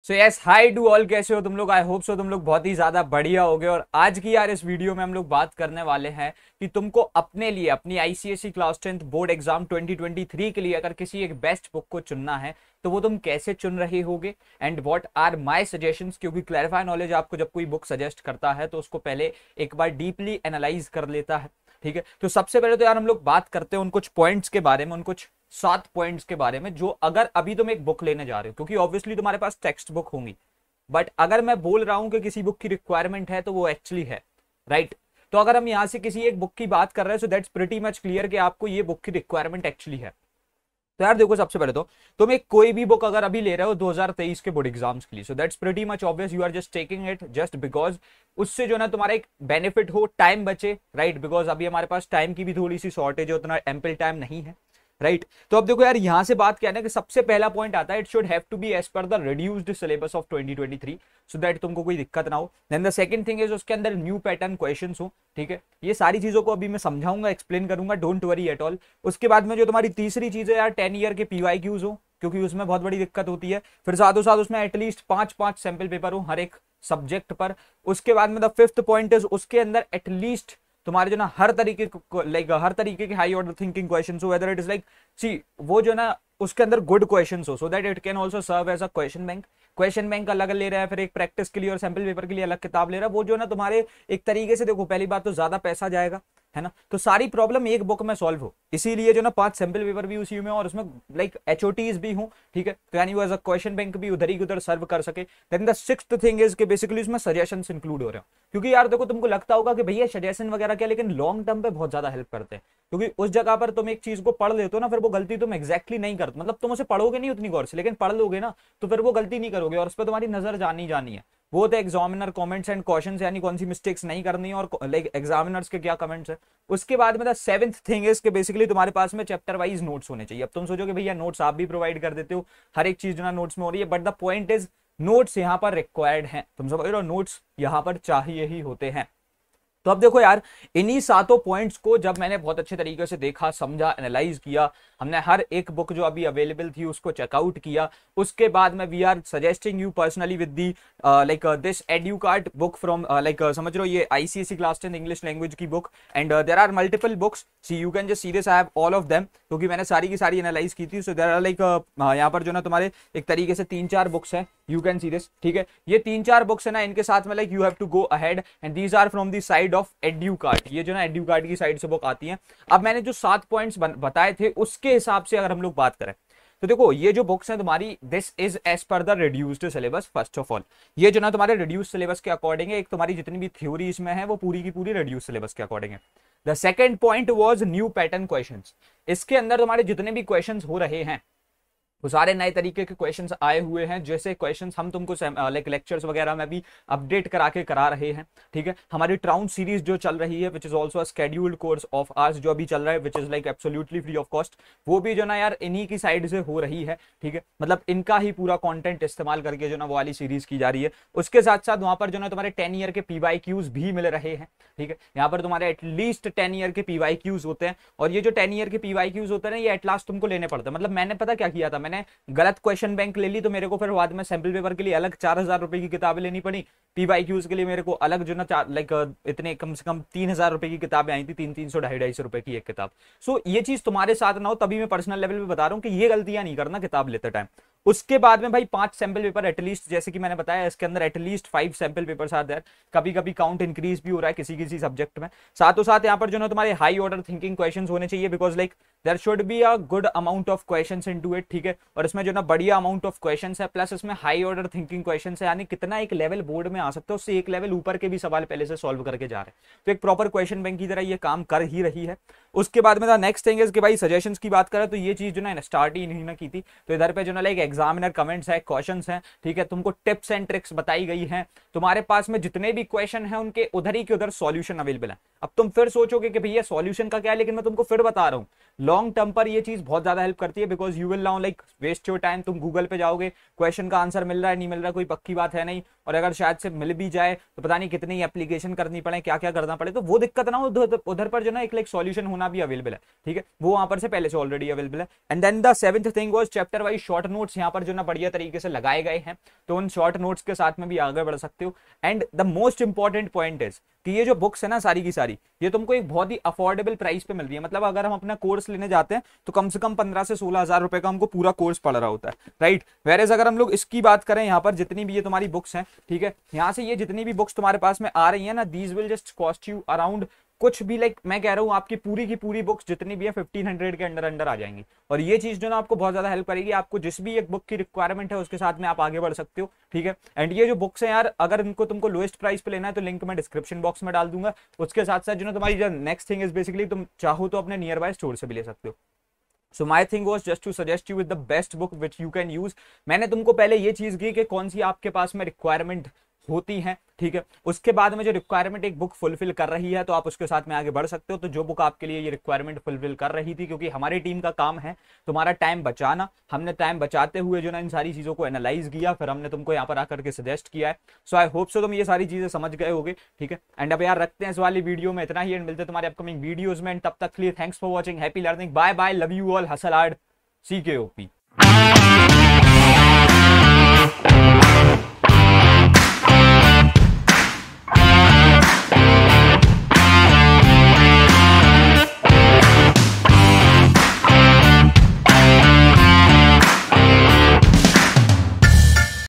So yes, hi to all, कैसे हो तुम लोग? आई होप सो तुम लोग बहुत ही ज्यादा बढ़िया होगे। और आज की यार इस वीडियो में हम लोग बात करने वाले हैं कि तुमको अपने लिए अपनी ICSE class 10th board exam 2023 के लिए अगर किसी एक बेस्ट बुक को चुनना है तो वो तुम कैसे चुन रहे होगे and what are my suggestions. क्योंकि क्लैरिफाई नॉलेज आपको जब कोई बुक सजेस्ट करता है तो उसको पहले एक बार डीपली एनालाइज कर लेता है। ठीक है, तो सबसे पहले तो यार हम लोग बात करते हैं उन कुछ पॉइंट्स के बारे में, उन कुछ 7 पॉइंट्स के बारे में जो अगर अभी तुम एक बुक लेने जा रहे हो, क्योंकि ऑब्वियसली तुम्हारे पास टेक्स्ट बुक होंगी, बट अगर मैं बोल रहा हूं कि किसी बुक की रिक्वायरमेंट है तो वो एक्चुअली है, राइट। तो अगर हम यहां से किसी एक बुक की बात कर रहे हैं सो दैट्स प्रीटी मच क्लियर कि आपको ये बुक की रिक्वायरमेंट एक्चुअली है। तो यार देखो, सबसे पहले तो तुम एक कोई भी बुक अगर अभी ले रहे हो 2023 के बोर्ड एग्जाम्स के लिए, so that's pretty much obvious you are just taking it just because उससे जो ना तुम्हारा एक बेनिफिट हो, टाइम बचे, राइट। बिकॉज अभी हमारे पास टाइम की भी थोड़ी सी शॉर्टेज है, उतना एम्पल टाइम नहीं है, राइट। तो अब देखो यार, यहां से बात क्या है ना कि सबसे पहला पॉइंट आता है, it should have to be as per the reduced syllabus of 2023 so that तुमको कोई दिक्कत ना हो। Then the second thing is उसके अंदर न्यू पैटर्न क्वेश्चंस हो। ठीक है, ये सारी चीजों को अभी मैं समझाऊंगा, एक्सप्लेन करूंगा, डोंट वरी एट ऑल। उसके बाद में जो तुम्हारी तीसरी चीज है यार, 10 ईयर के पीवाईक्यूज हो, क्योंकि उसमें बहुत बड़ी दिक्कत होती है। फिर साथों साथ उसमें एटलीस्ट 5-5 सैंपल पेपर हो हर एक सब्जेक्ट पर। उसके बाद में द फिफ्थ पॉइंट इज उसके अंदर एटलीस्ट तुम्हारे जो ना हर तरीके लाइक हर तरीके के हाई ऑर्डर थिंकिंग क्वेश्चंस हो, whether it is like see वो जो ना उसके अंदर गुड क्वेश्चंस हो so that it can also serve as a question bank. Question bank अलग ले रहा है, फिर एक प्रैक्टिस के लिए और सैंपल पेपर के लिए अलग किताब ले रहा है। वो जो ना तुम्हारे एक तरीके से देखो, पहली बात तो ज्यादा पैसा जाएगा, है ना, तो सारी प्रॉब्लम एक बुक में सॉल्व हो, इसीलिए जो ना 5 सैंपल पेपर भी उसी में और उसमें लाइक एचओटीज भी हो। ठीक है, तो यानी वो एज अ क्वेश्चन बैंक भी उधर ही उधर सर्व कर सके। Then the sixth thing is कि बेसिकली उसमें सजेशंस इंक्लूड हो रहे हो, क्योंकि यार देखो तुमको लगता होगा कि भैया सजेशन वगैरह क्या, लेकिन लॉन्ग टर्म पे बहुत ज्यादा हेल्प करते हैं। क्योंकि उस जगह पर तुम एक चीज को पढ़ लेते हो ना, फिर वो गलती तुम एग्जैक्टली नहीं करते, मतलब तुम उसे पढ़ोगे नहीं उतनी गौर से, लेकिन पढ़ लोगे ना तो फिर वो गलती नहीं करोगे और उस पर तुम्हारी नजर जानी जानी है। वो तो एग्जामिनर कमेंट्स एंड क्वेश्चंस, यानी कौन सी मिस्टेक्स नहीं करनी है और लाइक एग्जामिनर्स के क्या कमेंट्स है। उसके बाद में द सेवंथ थिंग इज कि बेसिकली तुम्हारे पास में चैप्टर वाइज नोट्स होने चाहिए। अब तुम सोचोगे भैया नोट्स आप भी प्रोवाइड कर देते हो, हर एक चीज जो ना नोट्स में हो रही है, but the point is notes यहाँ पर रिक्वायर्ड हैं, तुम समझ रहे हो, नोट्स यहाँ पर चाहिए ही होते हैं। तो अब देखो यार, इन्हीं 7 पॉइंट्स को जब मैंने बहुत अच्छे तरीके से देखा, समझा, एनालाइज किया, हमने हर एक बुक जो अभी अवेलेबल थी उसको चेकआउट किया। उसके बाद में we are suggesting you personally with the like this Educart book from like समझ रहे हो, ये आईसीएसई क्लास 10 इंग्लिश लैंग्वेज की book and there are multiple books, see you can just see this, I have all of them, क्योंकि मैंने सारी की सारी एनालाइज की थी। सो देयर आर लाइक यहाँ पर जो ना तुम्हारे एक तरीके से 3-4 बुक्स हैं, यू कैन सी दिस। ठीक है, ये 3-4 बुक्स है ना, इनके साथ में like you have to go ahead and these are from the side of Educart, ये जो ना एड्यूकार्ट की साइड से बुक आती है। अब मैंने जो 7 पॉइंट्स बताए थे उसके हिसाब से अगर हम लोग बात करें तो देखो, ये जो बुक्स हैं तुम्हारी, this is as per the reduced syllabus. First of all ये जो ना तुम्हारे रिड्यूस्ड सिलेबस के अकॉर्डिंग है, एक तुम्हारी जितनी भी थ्योरी इसमें है वो पूरी की पूरी रिड्यूस्ड सिलेबस के अकॉर्डिंग है। The second point was new pattern questions. इसके अंदर तुम्हारे जितने भी क्वेश्चंस हो रहे हैं वो सारे नए तरीके के क्वेश्चंस आए हुए हैं, जैसे क्वेश्चंस हम तुमको लाइक लेक्चर्स वगैरह में भी अपडेट करा रहे हैं। ठीक है, हमारी ट्राउन सीरीज जो चल रही है which is also scheduled course of ours जो अभी चल रहा है, which is like absolutely free of cost, वो भी जो ना यार इन्हीं की साइड से हो रही है। ठीक है, मतलब इनका ही पूरा कंटेंट इस्तेमाल करके जो ना वो वाली सीरीज की जा रही है। उसके साथ साथ वहां पर जो ना तुम्हारे 10 ईयर के पीवाईक्यूज भी मिल रहे हैं। ठीक है, यहाँ पर तुम्हारे एटलीस्ट 10 ईयर के पीवाईक्यूज होते हैं, और ये जो 10 ईयर के पीवाईक्यूज होते हैं ना, ये एटलास्ट तुमको लेने पड़ते हैं। मतलब मैंने पता क्या किया था, मैंने गलत क्वेश्चन बैंक ले ली तो मेरे को फिर बाद में सैंपल पेपर के लिए अलग 4,000 रुपए की किताबें लेनी पड़ी, पीवाईक्यूज के लिए मेरे को अलग जो ना लाइक इतने कम से कम 3,000 रुपए की किताबें आई थी, 300 250 रुपए की एक किताब। सो ये चीज तुम्हारे साथ ना हो, तभी मैं पर्सनल लेवल पे बता रहा हूँ कि ये गलतियां नहीं करना किताब लेते टाइम। उसके बाद में भाई 5 सैंपल पेपर एटलीस्ट, जैसे कि मैंने बताया इसके अंदर एटलीस्ट 5 सैंपल पेपर आते हैं, कभी कभी काउंट इंक्रीज भी हो रहा है किसी किसी सब्जेक्ट में। साथों साथ यहाँ पर जो ना तुम्हारे हाई ऑर्डर थिंकिंग क्वेश्चंस होने चाहिए, because like there should be a good amount of questions into it. ठीक है, और इसमें जो ना बढ़िया अमाउंट ऑफ क्वेश्चंस है, प्लस इसमें हाई ऑर्डर थिंकिंग क्वेश्चंस है, यानी कितना एक लेवल बोर्ड में आ सकते हो उससे एक लेवल ऊपर के भी सवाल पहले से सॉल्व करके जा रहे हैं। तो एक प्रॉपर क्वेश्चन बैंक की तरह ये काम कर ही रही है। उसके बाद में नेक्स्ट थिंग इज कि भाई सजेशंस की बात करें तो ये चीज जो ना स्टार्ट ही नहीं ना की थी, तो इधर पे जो ना लाइक एग्जामिनर कमेंट्स है, क्वेश्चंस हैं। ठीक है, तुमको टिप्स एंड ट्रिक्स बताई गई हैं, तुम्हारे पास में जितने भी क्वेश्चन हैं उनके उधर ही के उधर सॉल्यूशन अवेलेबल है। अब तुम फिर सोचोगे कि भैया सॉल्यूशन का क्या है, लेकिन मैं तुमको फिर बता रहा हूँ लॉन्ग टर्म पर ये चीज बहुत ज्यादा हेल्प करती है, because you will now like waste your time. तुम गूगल पे जाओगे, क्वेश्चन का आंसर मिल रहा है नहीं मिल रहा कोई पक्की बात है नहीं, और अगर शायद से से मिल भी जाए तो पता नहीं कितनी एप्लीकेशन करनी पड़े, क्या क्या करना पड़े, तो वो दिक्कत ना हो, उधर पर जो ना एक सॉल्यूशन होना भी अवेलेबल है, ठीक है, वो वहां पर से पहले से ऑलरेडी अवेलेबल है। And then the seventh thing was chapter wise short notes यहाँ पर जो ना बढ़िया तरीके से लगाए गए हैं, तो उन शॉर्ट नोट्स के साथ में भी आगे बढ़ सकते हो। And the most important point is कि ये जो बुक्स है ना सारी की सारी, ये तुमको एक बहुत ही अफोर्डेबल प्राइस पे मिल रही है। मतलब अगर हम अपना कोर्स लेने जाते हैं तो कम से कम 15 से 16 हजार रुपए का हमको पूरा कोर्स पड़ रहा होता है, राइट। वेरेज अगर हम लोग इसकी बात करें, यहाँ पर जितनी भी ये तुम्हारी बुक्स हैं, ठीक है, यहाँ से ये जितनी भी बुक्स तुम्हारे पास में आ रही है ना, these will just cost you around कुछ भी लाइक मैं कह रहा हूँ आपकी पूरी की पूरी बुक्स जितनी भी है 1500 के अंडर अंडर आ जाएंगी। और ये चीज जो ना आपको बहुत ज्यादा हेल्प करेगी, आपको जिस भी एक बुक की रिक्वायरमेंट है उसके साथ में आप आगे बढ़ सकते हो, ठीक है। एंड ये जो बुक्स हैं यार, अगर इनको तुमको लोएस्ट प्राइस पे लेना है तो लिंक मैं डिस्क्रिप्शन बॉक्स में डाल दूंगा। उसके साथ साथ जो ना तुम्हारी जो नेक्स्ट थिंग इज बेसिकली तुम चाहो तो अपने नियर बाय स्टोर से भी ले सकते हो। So my thing was just to suggest you with the best book which you can use. मैंने तुमको पहले ये चीज की कि कौन सी आपके पास में रिक्वायरमेंट होती है, ठीक है, उसके बाद में जो रिक्वायरमेंट एक बुक फुलफिल कर रही है तो आप उसके साथ में आगे बढ़ सकते हो। तो जो बुक आपके लिए ये रिक्वायरमेंट फुलफिल कर रही थी, क्योंकि हमारी टीम का काम है तुम्हारा टाइम बचाना, हमने टाइम बचाते हुए जो ना इन सारी चीजों को एनालाइज किया, फिर हमने तुमको यहाँ पर आकर के सजेस्ट किया है। सो आई होप सो तुम ये सारी चीजें समझ गए होगे, ठीक है। एंड अब यार रखते हैं इस वाली वीडियो में इतना ही, एंड मिलते हैं तुम्हारे अपकमिंग वीडियोज में। तब तक के लिए thanks for watching, happy learning, bye bye, love you all, hustle hard, CKOP।